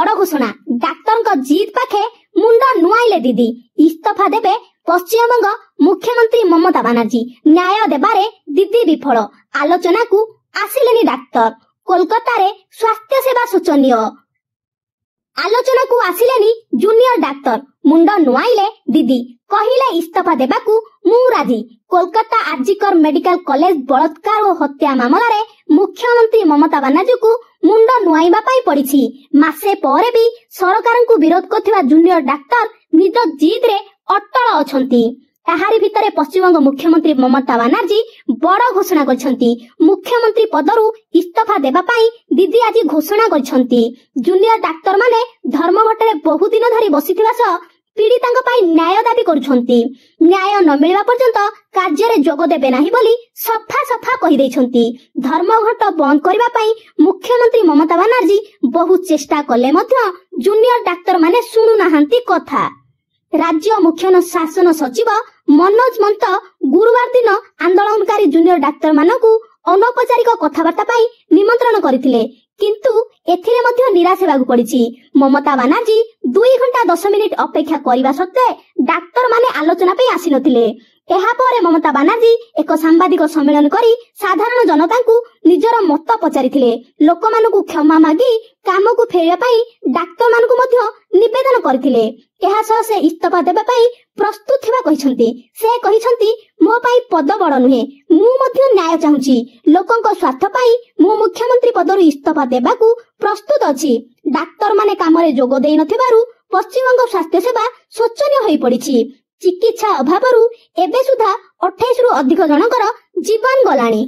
बड़ घोषणा डाक्तर जीत पाखे मुंड नुआइले दीदी इस्तीफा देबे पश्चिमबंग मुख्यमंत्री ममता बनर्जी न्याय देबारे दीदी विफल आलोचना को आसिलेनी डाक्तर कोलकाता रे स्वास्थ्य सेवा शोचनीय आलोचना को आसिलेनी जूनियर डाक्तर मुंड नुआइले दीदी कहिले इस्तीफा देबाकू मु राजी कोलकाता आरजीकर मेडिकल कॉलेज बलात्कार और हत्या मामला रे मुख्यमंत्री ममता बनर्जी को मुंड नुआइबा पाई पड़िछि मासे परे भी सरकार को विरोध करथिबा जूनियर डाक्तर निज जिद रे अटल अछंती एहारी भितरे पश्चिमबंग मुख्यमंत्री ममता बनर्जी बड़ घोषणा करछंती मुख्यमंत्री पदरु इस्तीफा देबा पाई दीदी आज घोषणा करछंती जूनियर डाक्तर माने धर्मघटरे बहु दिन धरि बसिथिबा सह पीड़ितांग पाई न्याय दाबी करुछंती न्याय न मिलवा पर्यंत कार्य रे जोग देबे नाही बोली सफा सफा कहि दैछंती धर्मघट बंद करबा पाई मुख्यमंत्री ममता बनर्जी बहुत चेष्टा कले मध्य जूनियर डाक्तर माने सुनु नाहंती कथा राज्य मुख्य शासन सचिव मनोज मंत गुरुवार दिन आंदोलनकारी जूनियर डाक्तर मानकू अनौपचारिक कथबार्ता पाई निमंत्रण करथिले किंतु एथिरे मध्य निराश हेबाकू पड़िछि ममता बनर्जी 2 घंटा 10 मिनिट अपेक्षा करिबा सत्ते डाक्तर माने आलोचना पे आसी नथिले एहा परे ममता बनर्जी एक सांबादिक सम्मेलन करी साधारण जनता को निजर मत पचारिथिले लोकमानकू क्षमा मागी काम को फेरिया पाई डाक्तर मानकू मध्य निवेदन करथिले एहा सह से इस्तीफा देबा पाई प्रस्तुत हेबा कहिसंती से कहिसंती मो पाई पद बड़ नुहे मु मध्य न्याय चाहूची लोकंक स्वार्थ पाई मु मुख्यमंत्री पदरु इस्तीफा देबाकू प्रस्तुत अछि डाक्तर माने काम रे जोग देई नथिबारु पश्चिमबंग स्वास्थ्य सेवा शोचनीय होई पड़िछि चिकित्सा अभावरु एबे सुधा 28 रु अधिक जनकर जीवन गलाणी।